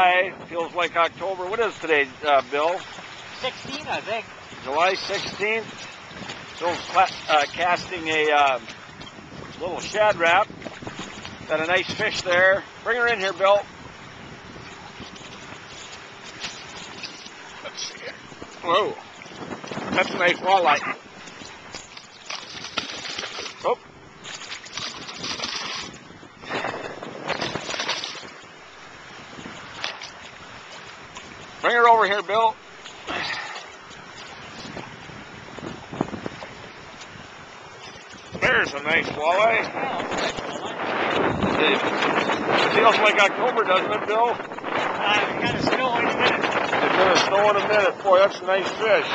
July. Feels like October. What is today, Bill? 16, I think. July 16th. Bill's casting a little shad wrap. Got a nice fish there. Bring her in here, Bill. Let's see here. Whoa. That's a nice walleye. Oh. Bring her over here, Bill. There's a nice walleye. It feels like October, doesn't it, Bill? It's got to snow in a minute. It's going to snow in a minute. Boy, that's a nice fish.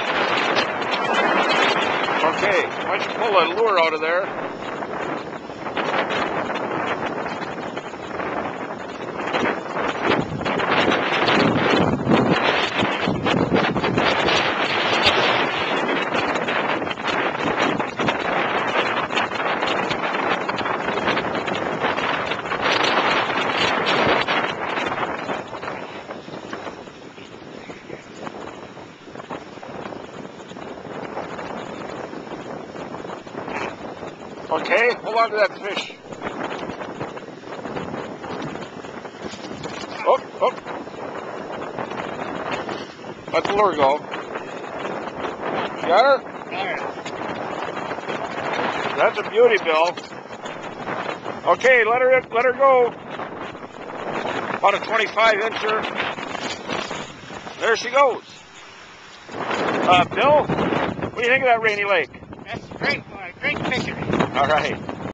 Okay, why don't you pull that lure out of there? Okay, hold on to that fish. Oh, oh. Let the lure go. Got her? Got her. That's a beauty, Bill. Okay, let her go. About a 25-incher. There she goes. Bill, what do you think of that rainy lake? That's great. Great fishing. All right.